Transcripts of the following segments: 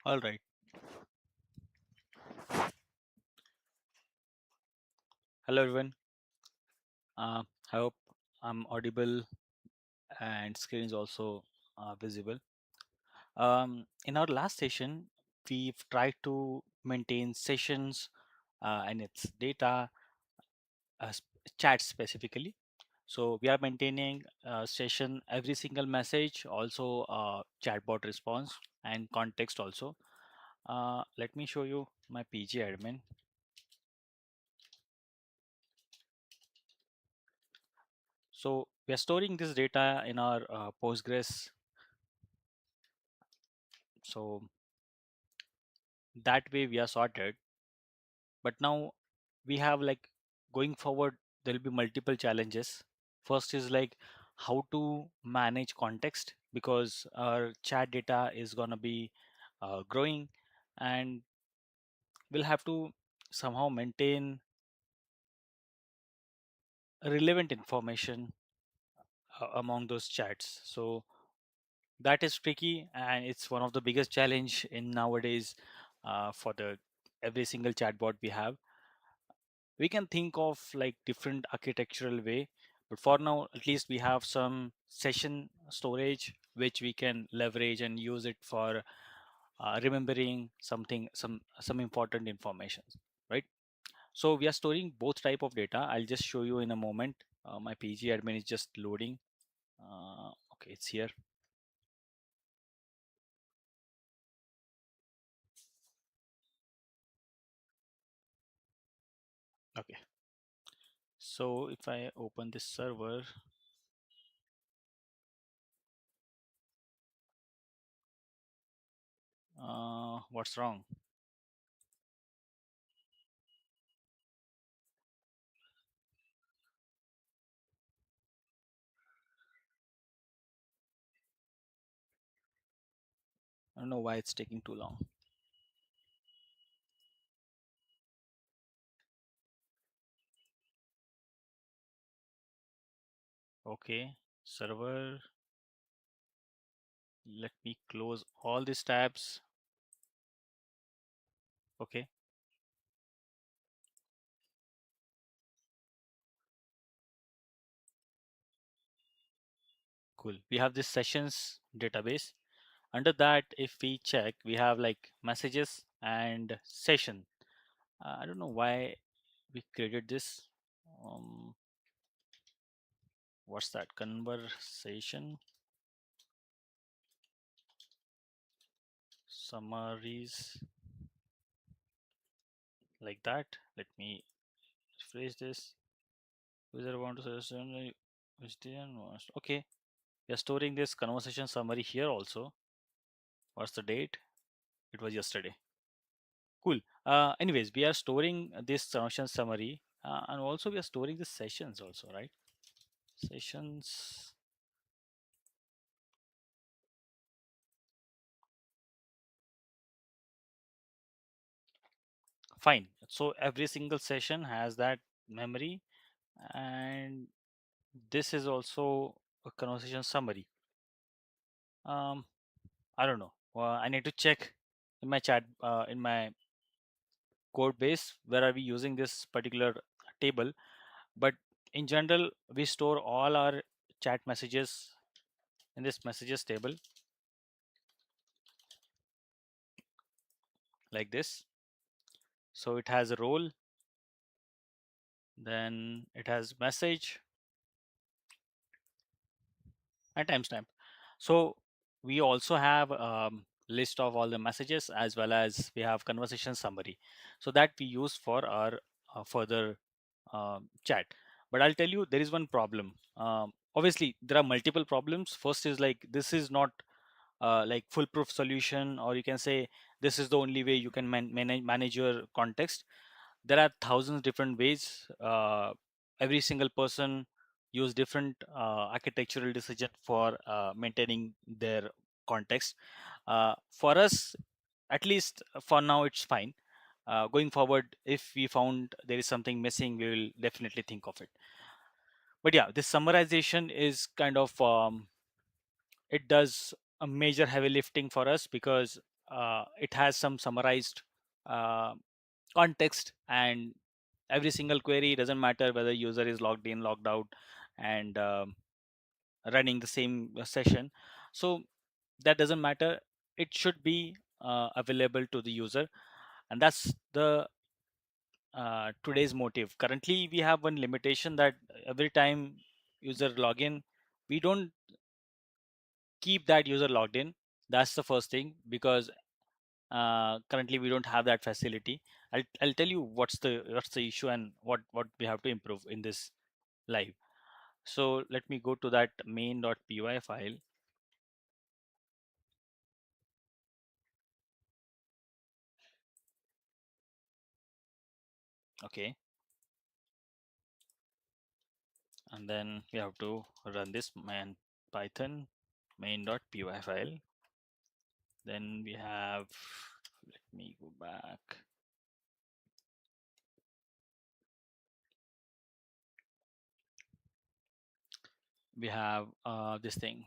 All right. Hello, everyone. I hope I'm audible and screen is also visible. In our last session, we've tried to maintain sessions and its data, chat specifically. So we are maintaining session every single message, also chatbot response and context also. Let me show you my PG admin. So we are storing this data in our Postgres. So that way we are sorted. But now we have like going forward, there will be multiple challenges. First is like how to manage context because our chat data is going to be growing, and we'll have to somehow maintain relevant information among those chats. So that is tricky, and it's one of the biggest challenge in nowadays for the every single chatbot we have. We can think of like different architectural way, but for now at least we have some session storage which we can leverage and use it for remembering something, some important information, right? So we are storing both type of data. I'll just show you in a moment. My PG admin is just loading. Okay, it's here. Okay, so if I open this server, what's wrong? I don't know why it's taking too long. Okay, server, let me close all these tabs. Okay, cool. We have this sessions database. Under that, if we check, we have like messages and session. I don't know why we created this. um, what's that? Conversation summaries, like that. Let me rephrase this. User want to session okay. We are storing this conversation summary here also. What's the date? It was yesterday. Cool. Anyways, we are storing this transaction summary, and also we are storing the sessions also, right? Sessions. Fine. So every single session has that memory, and this is also a conversation summary. Um, I don't know. I need to check in my chat, in my code base, where are we using this particular table. But in general, we store all our chat messages in this messages table, like this. So it has a role, then it has message and timestamp. So we also have list of all the messages, as well as we have conversation summary, so that we use for our further chat. But I'll tell you, there is one problem. Obviously there are multiple problems. First is like, this is not like foolproof solution, or you can say this is the only way you can manage your context. There are thousands different ways. Every single person use different architectural decision for maintaining their context. For us, at least for now, it's fine. Going forward, if we found there is something missing, we will definitely think of it. But yeah, this summarization is kind of it does a major heavy lifting for us, because it has some summarized uh, context, and every single query doesn't matter whether user is logged in, logged out, and running the same session. So that doesn't matter. It should be available to the user, and that's the today's motive. Currently, we have one limitation that every time user login, we don't keep that user logged in. That's the first thing, because currently we don't have that facility. I'll tell you what's the issue and what we have to improve in this live. So let me go to that main.py file. Okay, and then we have to run this man python main.py file. Then we have, let me go back. We have this thing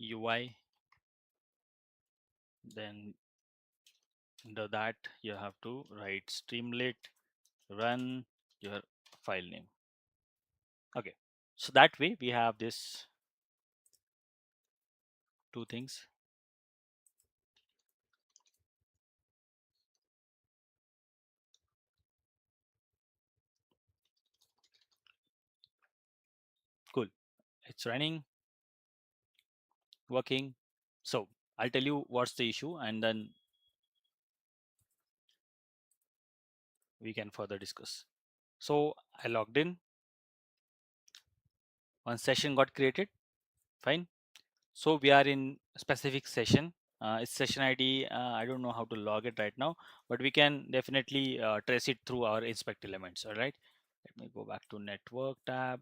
UI. Then under that you have to write streamlit run your file name. Okay, so that way we have this two things. Cool, it's running, working. So I'll tell you what's the issue, and then we can further discuss. So I logged in, one session got created, fine. So we are in a specific session. It's session ID. I don't know how to log it right now, but we can definitely trace it through our inspect elements. All right. Let me go back to network tab.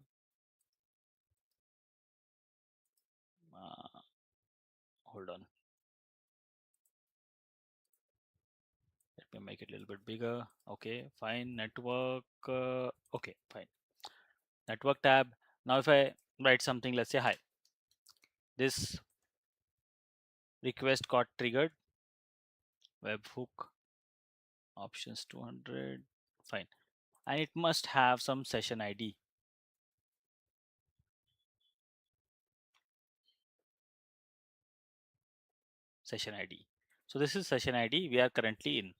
Uh, Hold on. Let me make it a little bit bigger. Okay, fine. Network. Okay, fine. Network tab. Now, if I write something, let's say, hi, this request got triggered. Webhook options 200. Fine. And it must have some session ID. Session ID. So this is session ID we are currently in.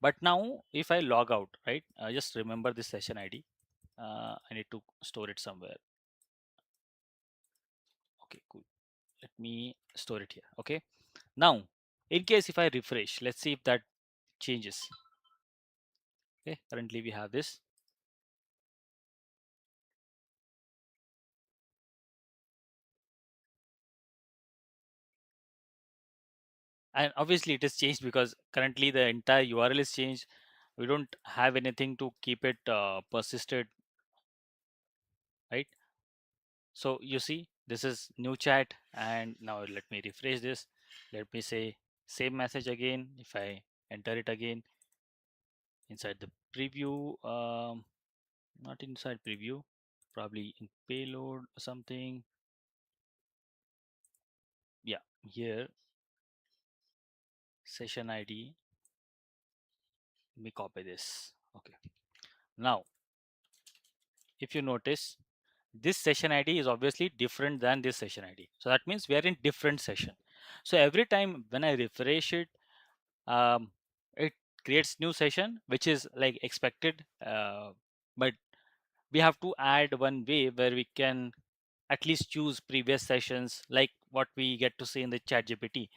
But now, if I log out, right, just remember this session ID. I need to store it somewhere. Okay, cool. Let me store it here. Okay. Now, in case if I refresh, let's see if that changes. Okay, currently we have this. And obviously it is changed because currently the entire URL is changed. We don't have anything to keep it persisted, right? So you see, this is new chat, and now let me refresh this. Let me say same message again. If I enter it again inside the preview, not inside preview, probably in payload or something. Yeah, here session ID. Let me copy this. Okay. Now, if you notice, this session ID is obviously different than this session ID. So that means we are in different session. So every time when I refresh it, it creates new session, which is like expected. But we have to add one way where we can at least choose previous sessions, like what we get to see in the chat GPT.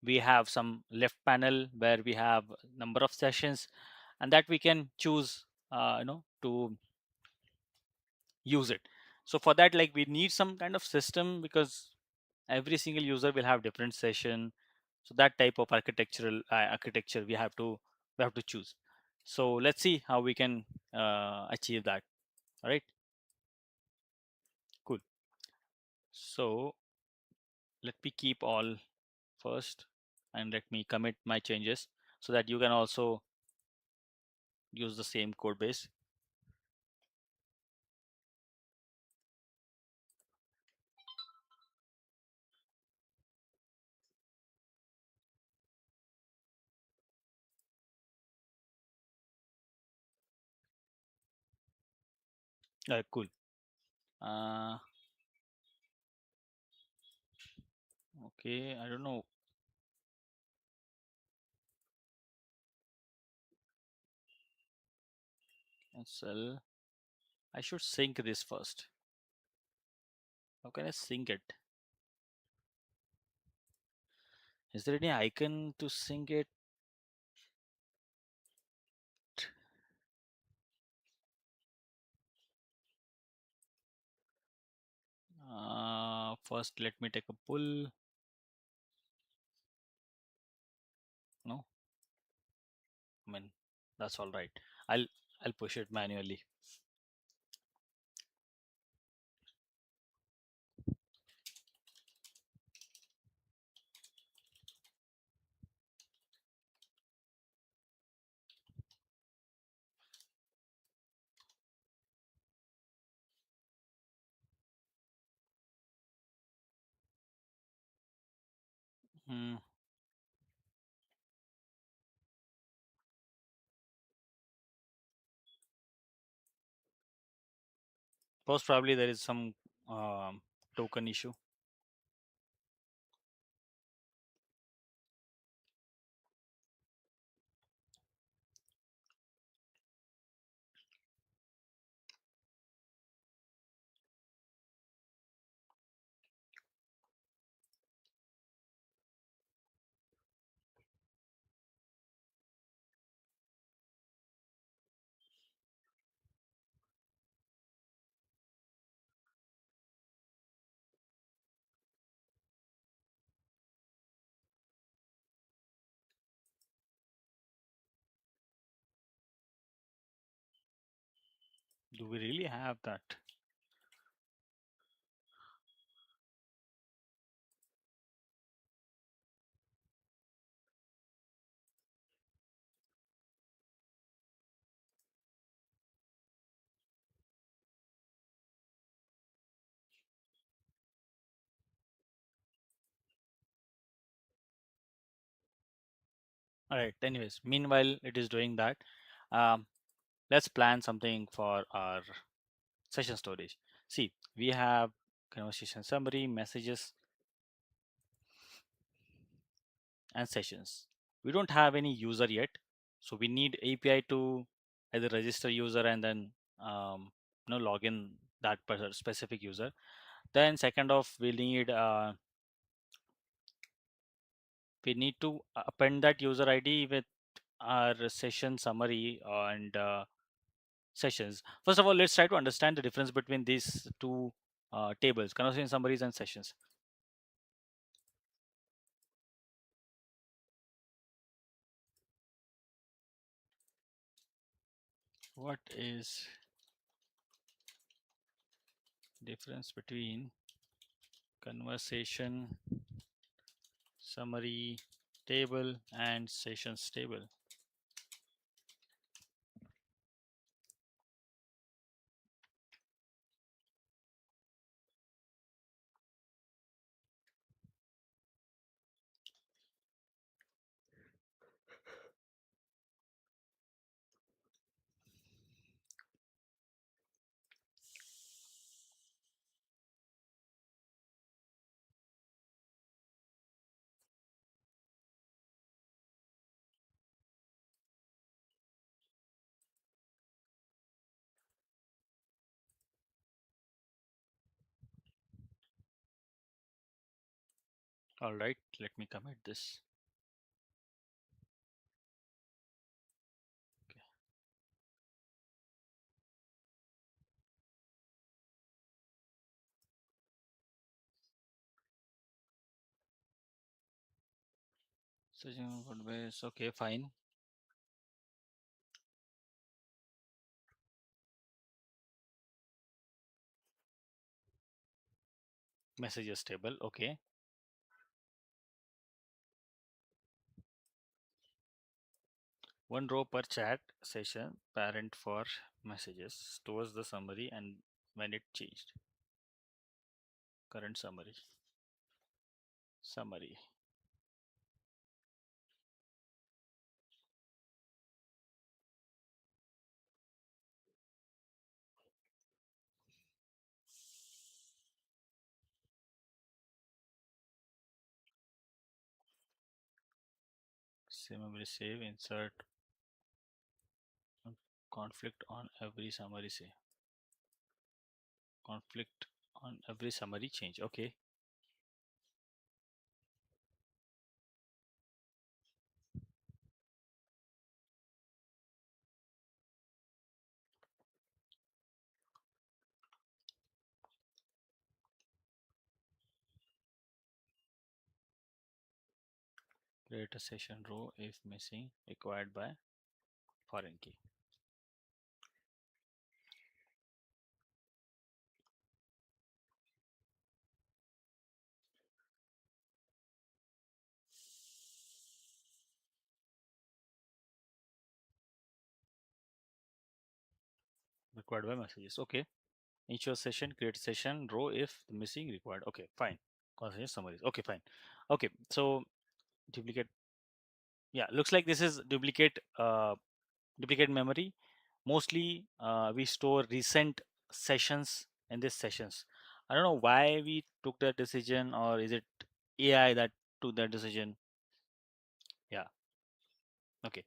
We have some left panel where we have number of sessions, and that we can choose to use it. So for that, like, we need some kind of system, because every single user will have different session. So that type of architecture we have to choose. So let's see how we can achieve that. All right, cool. So let me keep all first, and let me commit my changes so that you can also use the same code base. Cool. Uh, okay, I don't know. SL. I should sync this first. How can I sync it? Is there any icon to sync it? First, let me take a pull. No, I mean that's all right. I'll I'll push it manually. Hmm. Most probably there is some token issue. Do we really have that? All right. Anyways, meanwhile it is doing that. Um, let's plan something for our session storage. See, we have conversation summary, messages, and sessions. We don't have any user yet, so we need API to either register user and then log in that specific user. Then second off, we need to append that user ID with our session summary and sessions. First of all, let's try to understand the difference between these two tables, conversation summaries and sessions. What is difference between conversation summary table and sessions table? All right, let me commit this. Okay. Session code base. Okay, fine. Messages table. Okay. One row per chat session, parent for messages, stores the summary and when it changed. Current summary. Summary. Save memory save, insert conflict on every summary save. Conflict on every summary change. Okay. Create a session row if missing required by foreign key. Required by messages. Okay. Ensure session, create session row if the missing required. Okay, fine. Conversation summaries. Okay, fine. Okay, so duplicate. Yeah, looks like this is duplicate memory. Mostly we store recent sessions in these sessions. I don't know why we took that decision, or is it AI that took that decision? Yeah. Okay.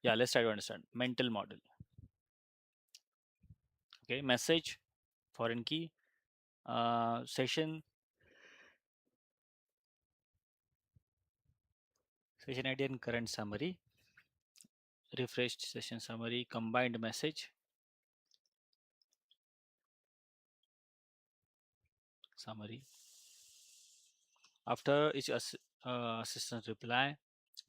Yeah, let's try to understand. Mental model. Okay, message, foreign key, session ID and current summary, refreshed session summary, combined message, summary. After each assistant reply,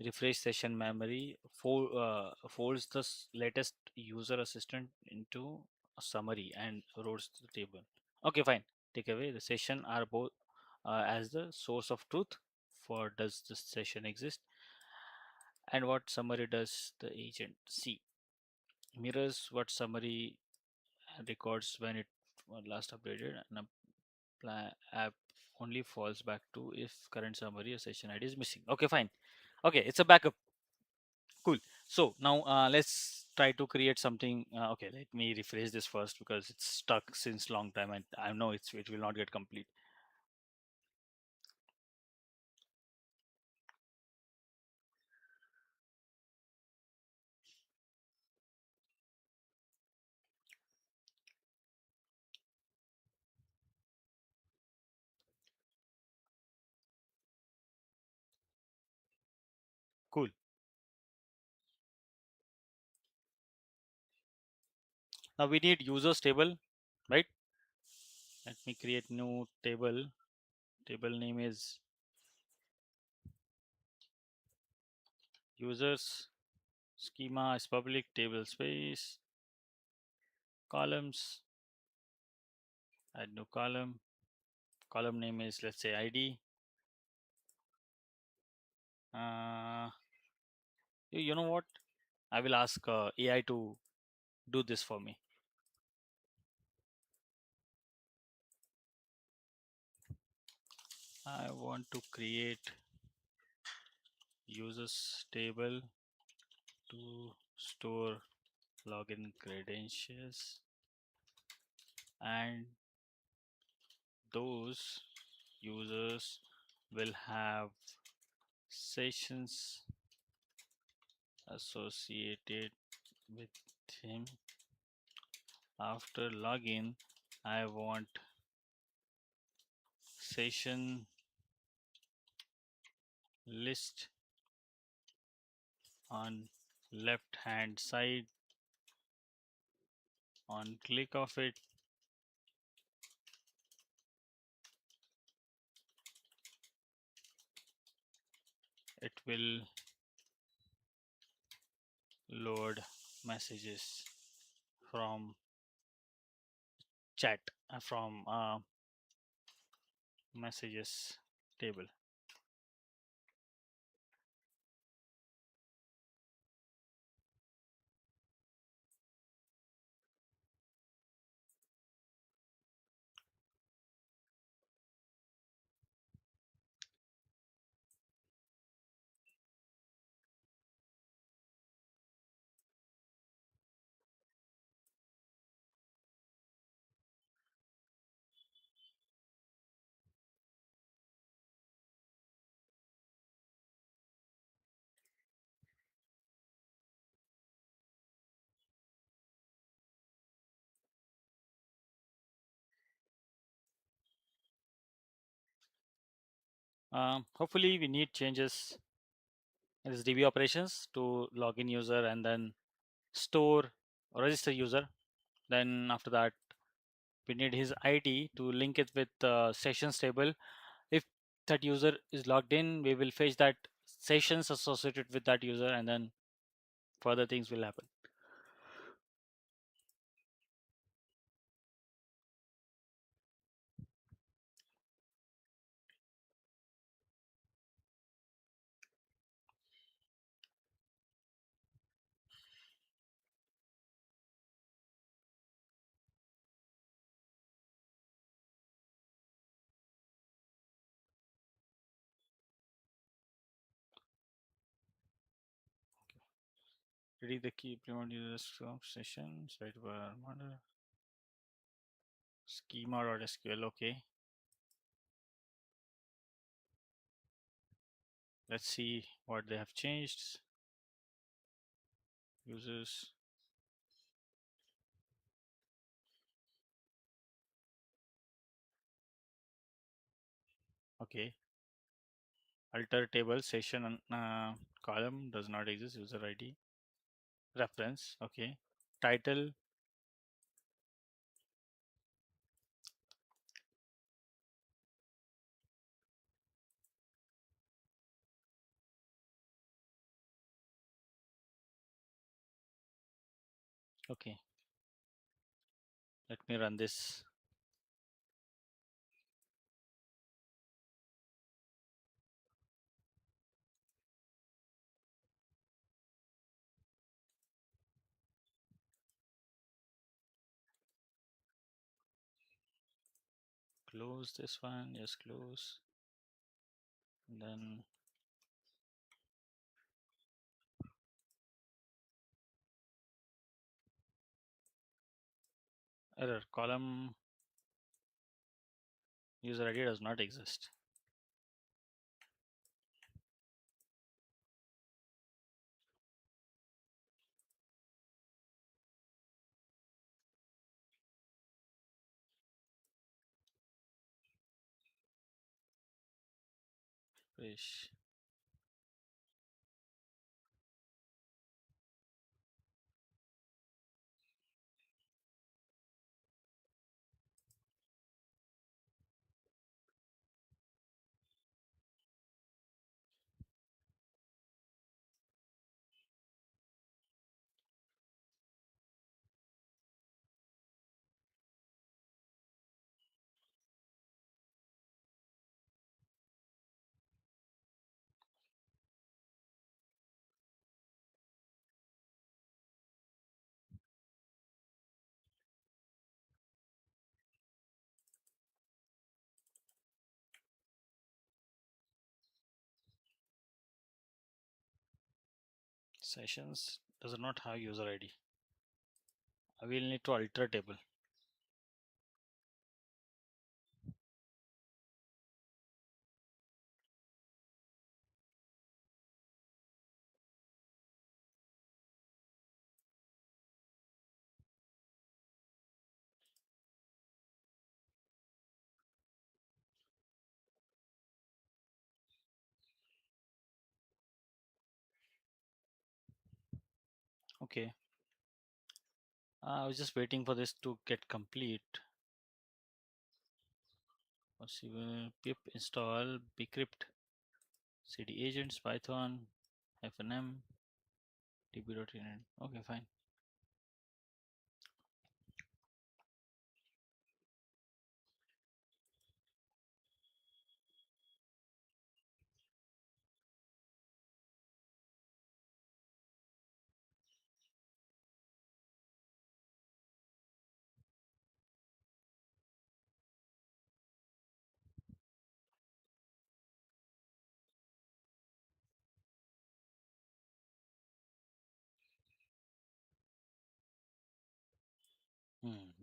refresh session memory, folds the latest user assistant into a summary and routes to the table. Okay, fine. Take away the session are both as the source of truth for does this session exist, and what summary does the agent see. Mirrors what summary records when it last updated, and app only falls back to if current summary or session ID is missing. Okay, fine. Okay, it's a backup. Cool. So now let's try to create something. Okay, let me rephrase this first because it's stuck since long time and I know it will not get complete. Cool. Now we need users table, right? Let me create new table. Table name is users. Schema is public. Table space. Columns. Add new column. Column name is, let's say, ID. Uh, you know what? I will ask AI to do this for me. I want to create users table to store login credentials, and those users will have sessions associated with him. After login, I want session list on left hand side. On click of it, it will load messages from chat, from messages table. Hopefully, we need changes in this DB operations to login user and then store or register user. Then after that, we need his ID to link it with the sessions table. If that user is logged in, we will fetch that sessions associated with that user, and then further things will happen. Ready the key implement users from session sidebar model schema.sql. Okay, let's see what they have changed. Users. Okay, alter table session column does not exist. User ID reference. Okay, title. Okay, let me run this. Close this one. Yes, close. And then error column user ID does not exist. Fish. Sessions does not have user ID. I will need to alter table. Okay. I was just waiting for this to get complete. Possible pip install bcrypt cd agents python -m db.init. Okay, fine.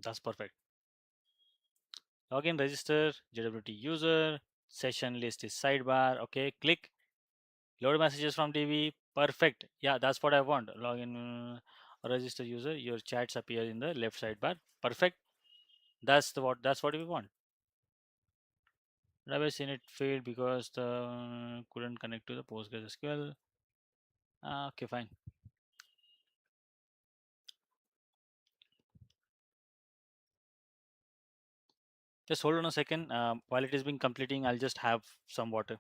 That's perfect. Login register JWT user session list is sidebar. Okay, click load messages from DB. Perfect. Yeah, that's what I want. Login register user. Your chats appear in the left sidebar. Perfect. That's what we want. Database init failed because the couldn't connect to the PostgreSQL. Okay, fine. Just hold on a second. While it is being completing, I'll just have some water.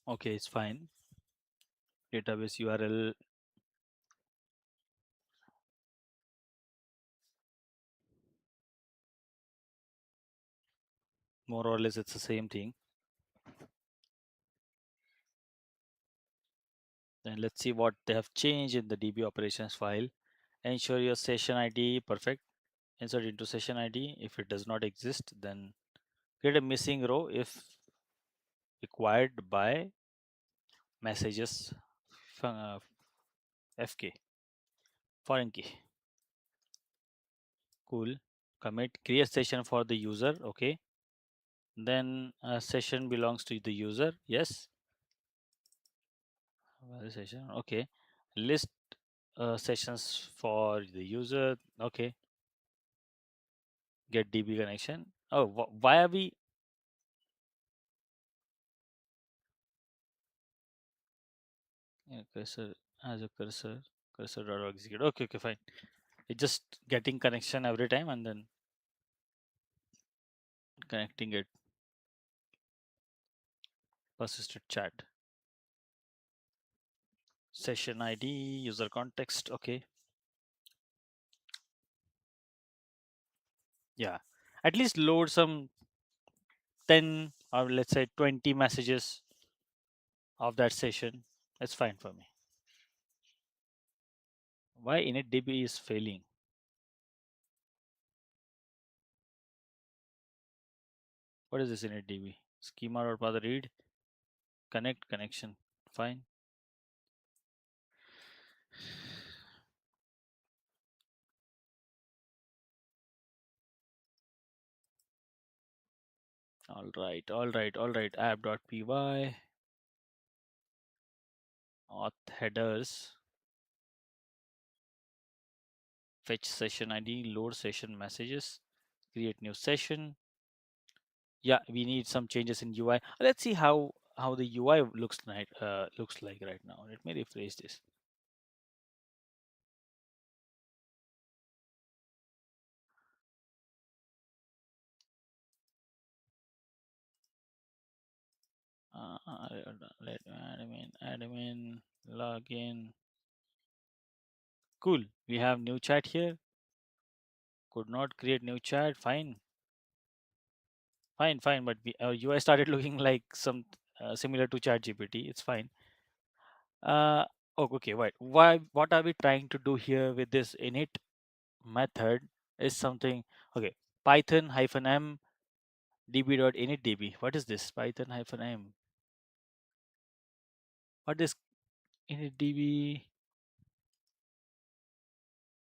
Okay, it's fine. Database URL. More or less, it's the same thing. Then let's see what they have changed in the DB operations file. Ensure your session ID perfect. Insert into session ID. If it does not exist, then create a missing row if required by messages FK foreign key. Cool. Commit create session for the user. Okay. Then a session belongs to the user. Yes. Session. Okay. List sessions for the user. Okay. Get DB connection. Oh, why are we? Yeah, cursor as a cursor dot execute. Okay, okay, fine. It's just getting connection every time and then connecting it. Persistent chat. Session ID, user context. Okay. Yeah. At least load some 10 or let's say 20 messages of that session. That's fine for me. Why initdb is failing? What is this initdb? Schema or path read? Connect connection. Fine. All right, all right, all right. App.py, auth headers, fetch session ID, load session messages, create new session. Yeah, we need some changes in UI. Let's see how the UI looks like right now. Let me rephrase this. Let admin login. Cool. We have new chat here. Could not create new chat. Fine, fine, fine. But our UI started looking like some similar to Chat GPT. It's fine. Uh, oh, okay. Wait. Why? What are we trying to do here with this init method? is something. Okay, Python hyphen m db.initdb. What is this? Python hyphen m. What is initdb?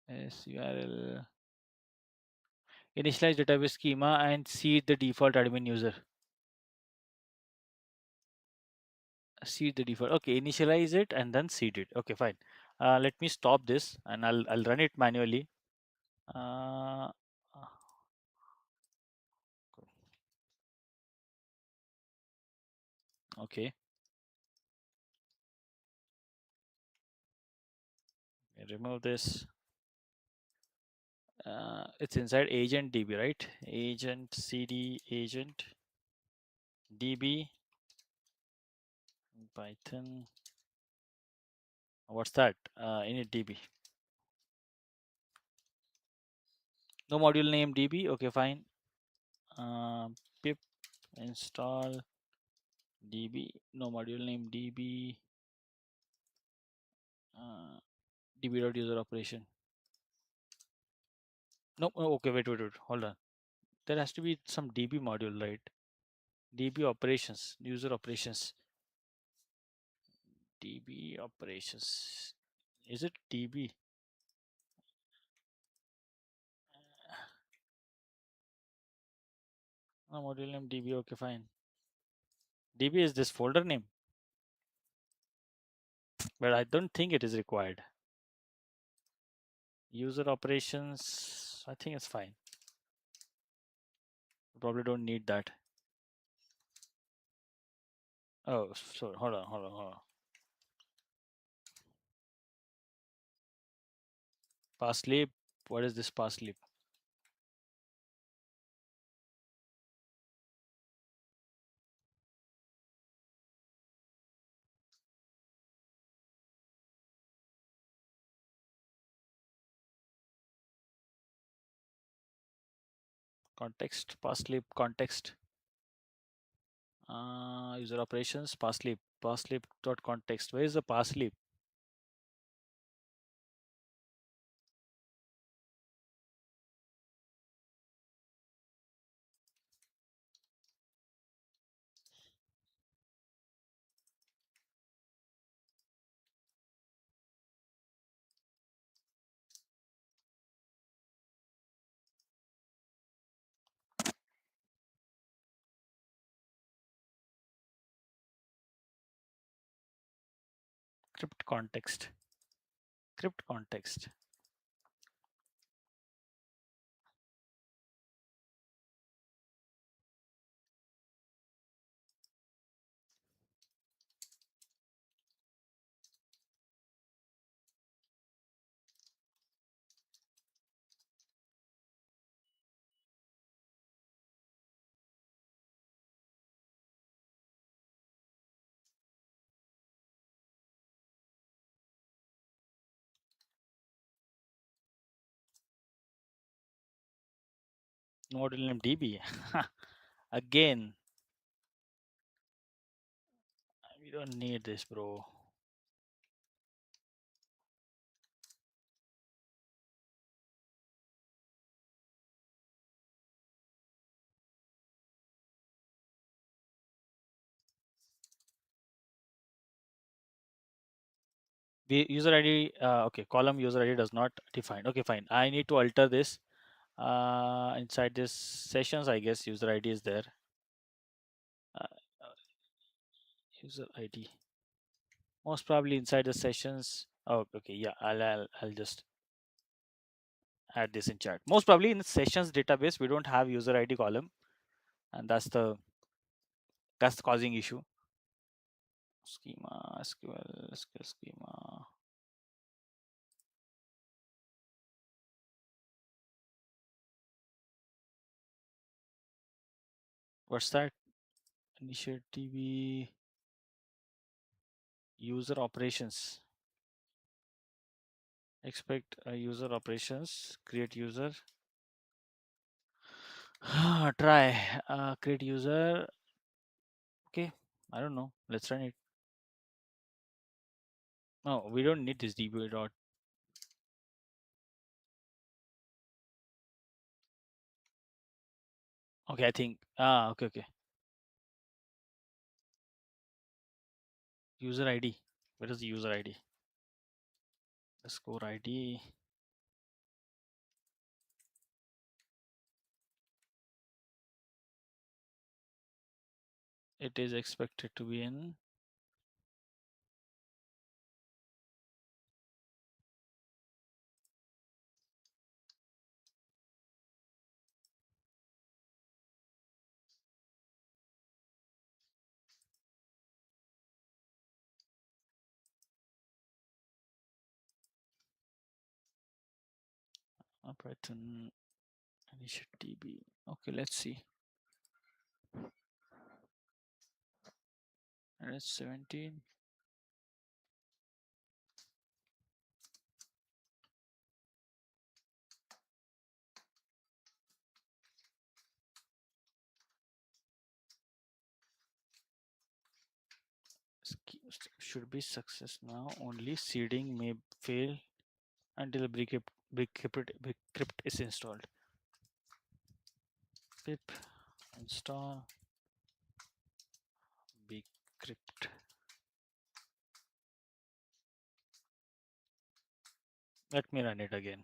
SURL. Initialize database schema and seed the default admin user. Seed the default. Okay, initialize it and then seed it. Okay, fine. Let me stop this and I'll run it manually. Uh, okay, remove this. It's inside agent db, right? Agent cd agent db Python. What's that? Init db. No module name db. Okay, fine. Pip install db. No module name db. db.user operation. No, oh, okay, wait. Hold on. There has to be some db module, right? db operations, user operations. db operations. Is it db? No module name db. Okay, fine. db is this folder name, but I don't think it is required. User operations, I think it's fine. You probably don't need that. Oh, so hold on. Pass sleep. What is this pass sleep? Context, pass sleep, context. User operations, pass sleep dot context. Where is the pass sleep? Crypt context. Crypt context. Model name DB. Again, we don't need this, bro. The user ID, okay, column user ID does not define. Okay, fine. I need to alter this. Inside this sessions, I guess user ID is there. Uh, uh, user ID. Most probably inside the sessions. Oh, okay, yeah. I'll just add this in chat. Most probably in the sessions database, we don't have user ID column, and that's the causing issue. Schema, SQL schema. What's that? Initiate DB user operations. Expect user operations. Create user. Try create user. Okay, I don't know. Let's run it. No, we don't need this DB dot. Okay, I think okay, okay. User ID. Where is the user ID? The score ID. It is expected to be in Python initial DB. Okay, let's see. And it's 17. Should be success now. Only seeding may fail until Bcrypt is installed. Pip install Bcrypt. Let me run it again.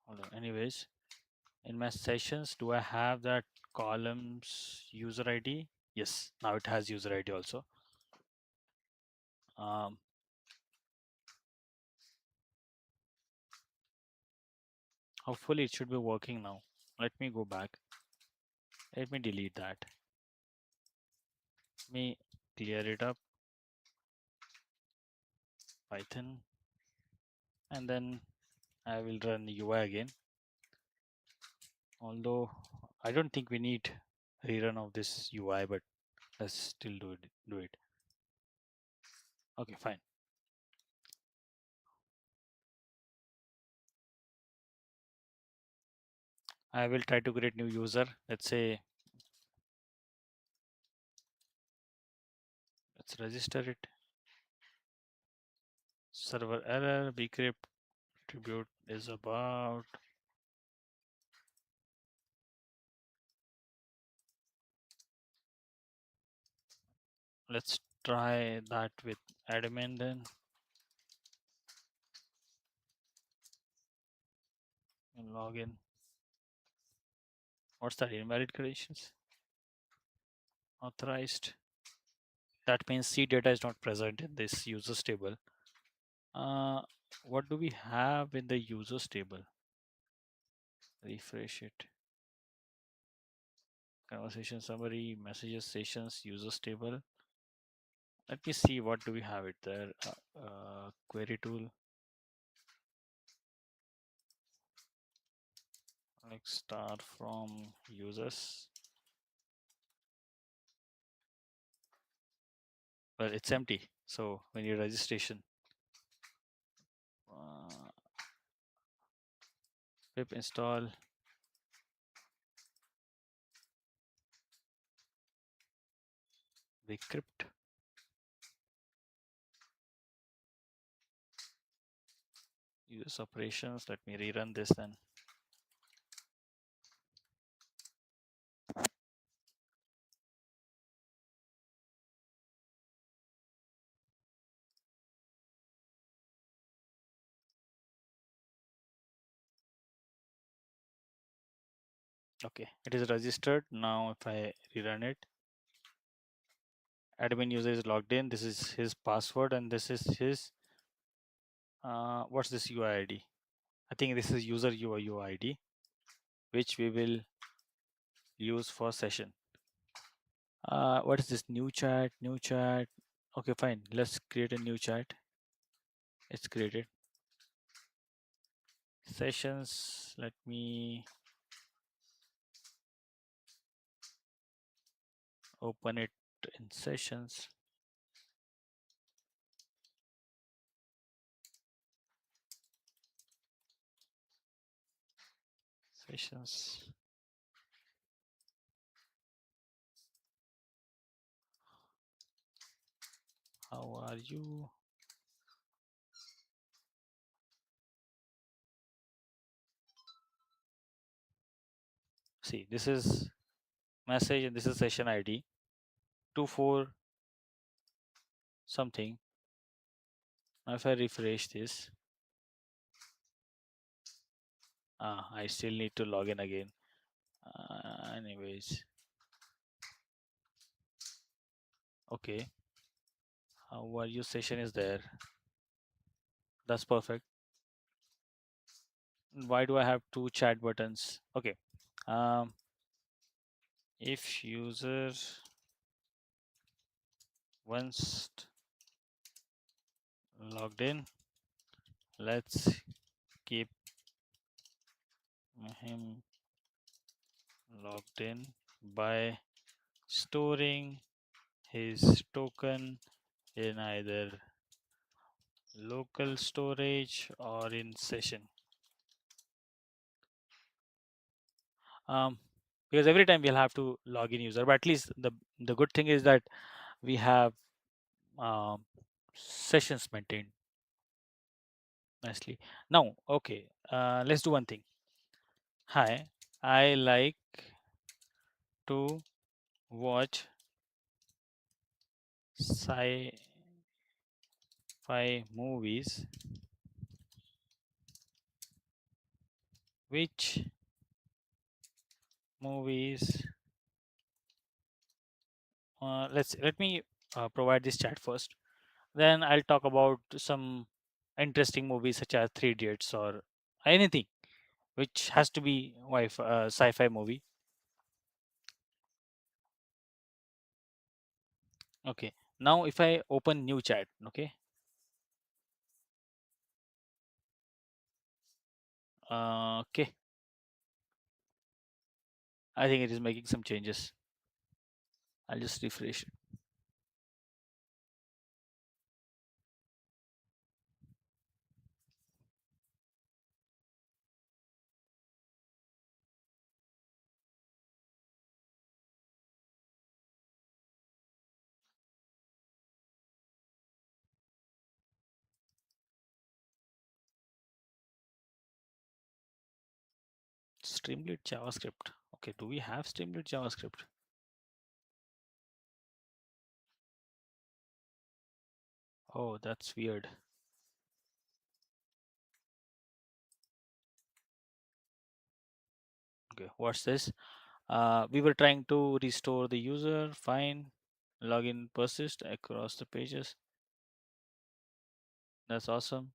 Hold on. Anyways, in my sessions, do I have that columns user ID? Yes, now it has user ID also. Hopefully it should be working now. Let me go back. Let me delete that. Let me clear it up. Python. And then I will run UI again. Although I don't think we need rerun of this UI, but let's still do it. Okay, fine. I will try to create new user. Let's say, let's register it. Server error, bcrypt attribute is about. Let's try that with admin then. And login. What's that? Invalid credentials? Authorized. That means C data is not present in this users table. What do we have in the users table? Refresh it. Conversation summary, messages, sessions, users table. Let me see what do we have it there. Query tool. Like start from users. Well, it's empty. So when you registration, pip install bcrypt. Use operations. Let me rerun this then. Okay, it is registered. Now if I rerun it, admin user is logged in. This is his password and this is his what's this UI ID? I think this is user UI ID, which we will use for session. What is this new chat? New chat. Okay, fine. Let's create a new chat. It's created. Sessions. Let me open it in sessions. Sessions. How are you? See, this is message and this is session ID 24 something. Now if I refresh this, I still need to log in again. Anyways, okay. How are you? Session is there. That's perfect. Why do I have two chat buttons? Okay. Um, if user once logged in, let's keep him logged in by storing his token in either local storage or in session. Um, because every time we'll have to log in user, but at least the good thing is that we have um, sessions maintained nicely. Now, okay, let's do one thing. Hi, I like to watch sci-fi movies. Which movies? Let me provide this chat first. Then I'll talk about some interesting movies such as Three Idiots or anything which has to be sci-fi movie. Okay. Now if I open new chat, okay. Okay. I think it is making some changes. I'll just refresh it. Streamlit JavaScript. Okay, do we have Streamlit JavaScript? Oh, that's weird. Okay, what's this? We were trying to restore the user. Fine. Login persist across the pages. That's awesome.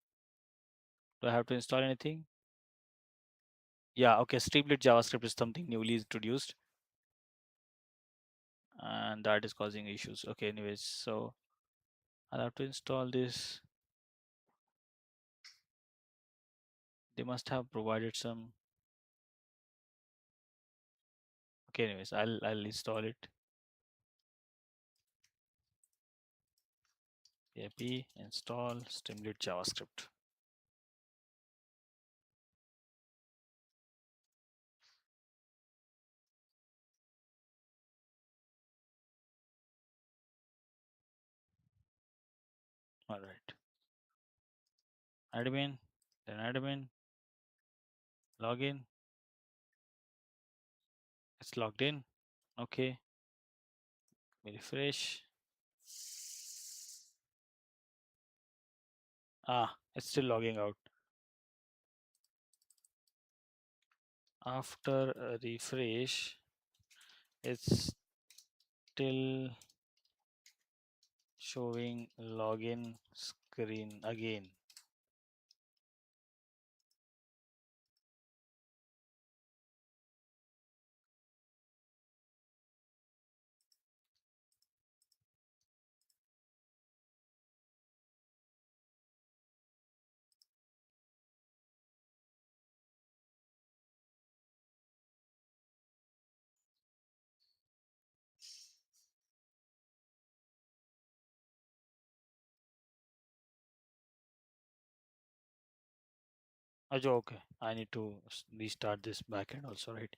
Do I have to install anything? Yeah, okay. Streamlit JavaScript is something newly introduced, and that is causing issues. Okay, anyways, so I'll have to install this. They must have provided some. Okay, anyways, I'll install it. Pip install Streamlit JavaScript. All right. Admin, then admin, login. It's logged in. Okay. Refresh. It's still logging out. After a refresh, it's still showing login screen again. Okay. I need to restart this backend also, right?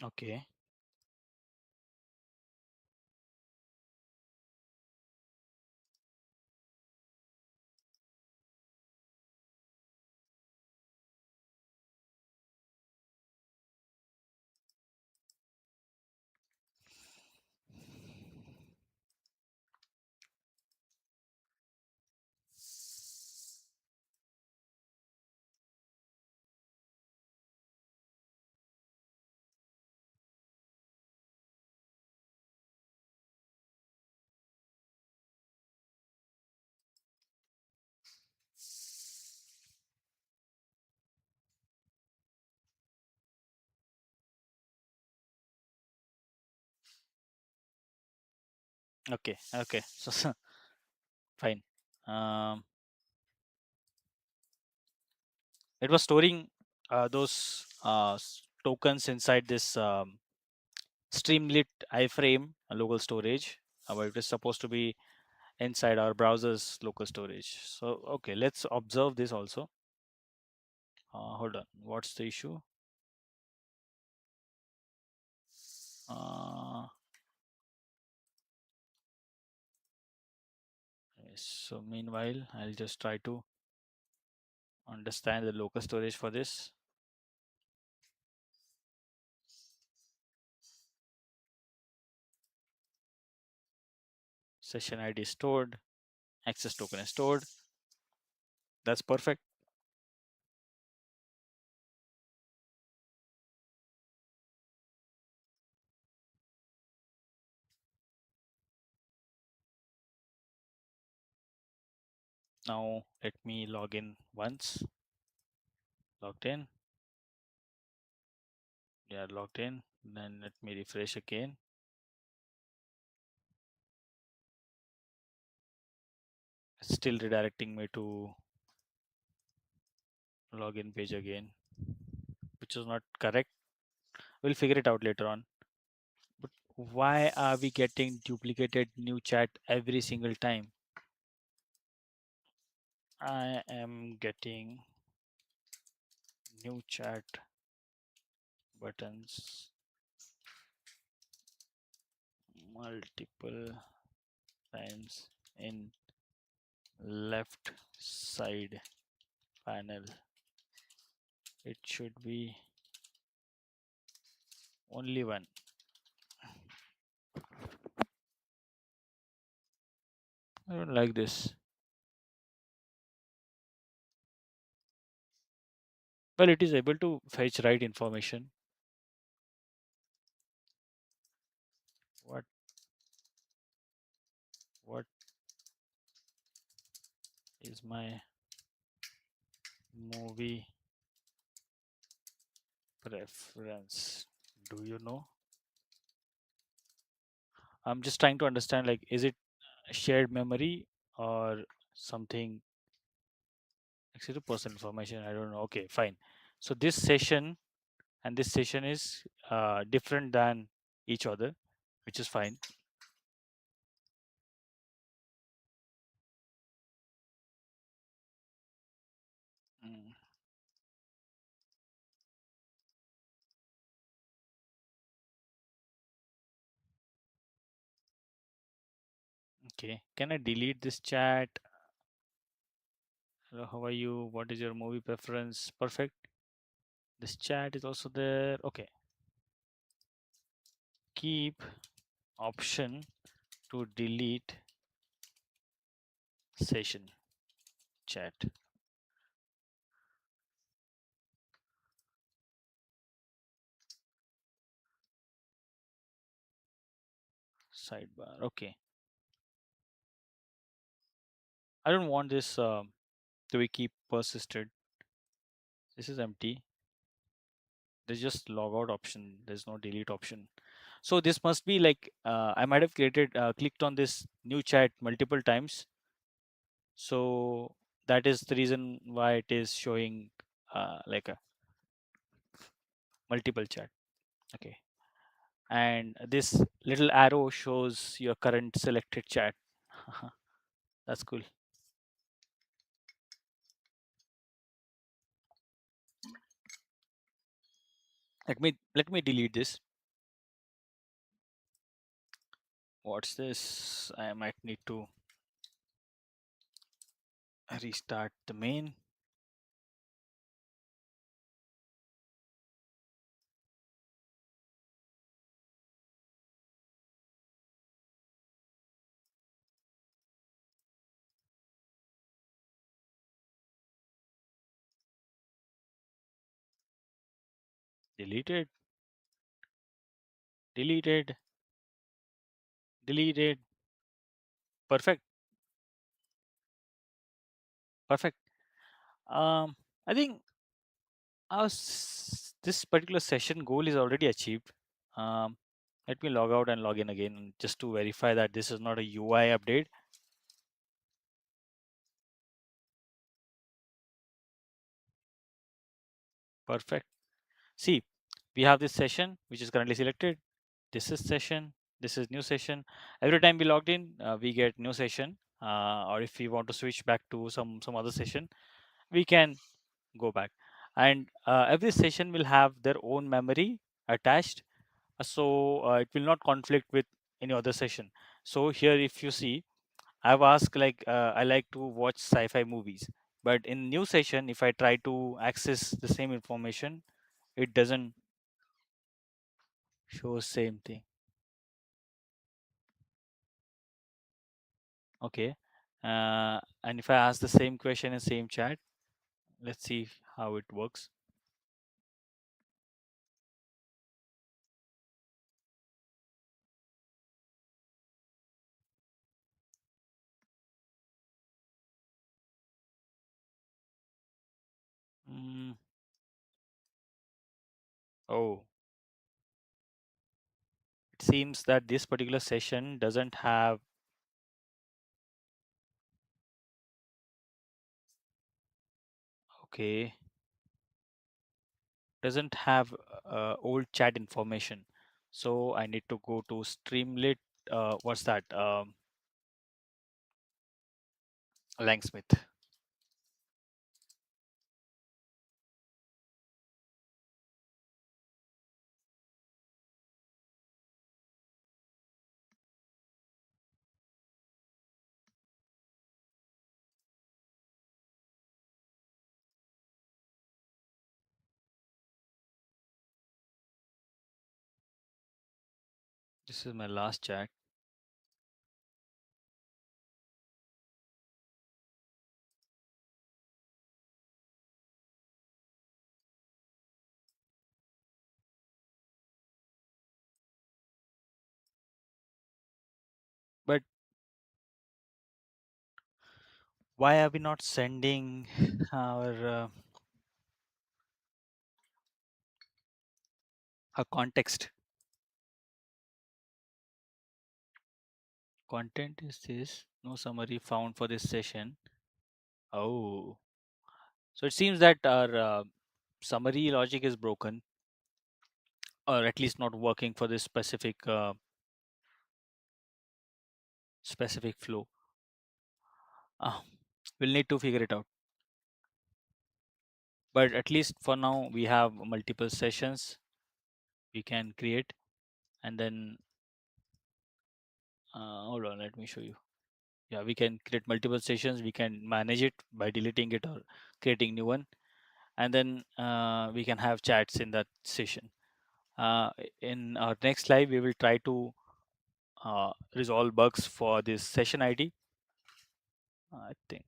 Okay. Okay. Okay. So fine. Um, it was storing those tokens inside this Streamlit iframe local storage. But it is supposed to be inside our browser's local storage. So okay, let's observe this also. Hold on. What's the issue? Uh, yes, so meanwhile, I'll just try to understand the local storage for this. Session ID is stored, access token is stored. That's perfect. Now let me log in once. Logged in. Yeah, logged in. Then let me refresh again. It's still redirecting me to login page again, which is not correct. We'll figure it out later on. But why are we getting duplicated new chat every single time? I am getting new chat buttons multiple times in left side panel. It should be only one. I don't like this. Well, it is able to fetch right information. What what is my movie preference? Do you know? I'm just trying to understand, like, is it shared memory or something? Actually, personal information. I don't know. Okay, fine. So this session and this session is different than each other, which is fine. Mm, okay. Can I delete this chat? Hello, how are you? What is your movie preference? Perfect. This chat is also there. Okay. Keep option to delete session chat sidebar. Okay. I don't want this to be keep persisted. This is empty. There's just logout option. There's no delete option. So this must be like I might have created clicked on this new chat multiple times. So that is the reason why it is showing like a multiple chat. Okay. And this little arrow shows your current selected chat. That's cool. Let me delete this. What's this? I might need to restart the main. Deleted, deleted, deleted. Perfect, perfect. I think this particular session goal is already achieved. Um, Let me log out and log in again just to verify that this is not a UI update. Perfect. See, we have this session which is currently selected. This is session. This is new session. Every time we logged in, we get new session. Or if we want to switch back to some other session, we can go back. And every session will have their own memory attached, so it will not conflict with any other session. So here, if you see, I've asked like I like to watch sci-fi movies, but in new session, if I try to access the same information, it doesn't show same thing. Okay, and if I ask the same question in same chat, let's see how it works. Mm, oh, it seems that this particular session doesn't have. Okay, doesn't have old chat information. So I need to go to Streamlit. What's that? Langsmith. This is my last chat. But why are we not sending our context? Content is this. No summary found for this session. Oh, so it seems that our summary logic is broken, or at least not working for this specific flow. Uh, we'll need to figure it out. But at least for now, we have multiple sessions we can create, and then hold on, let me show you. Yeah, we can create multiple sessions. We can manage it by deleting it or creating new one, and then we can have chats in that session. In our next live, we will try to resolve bugs for this session ID. I think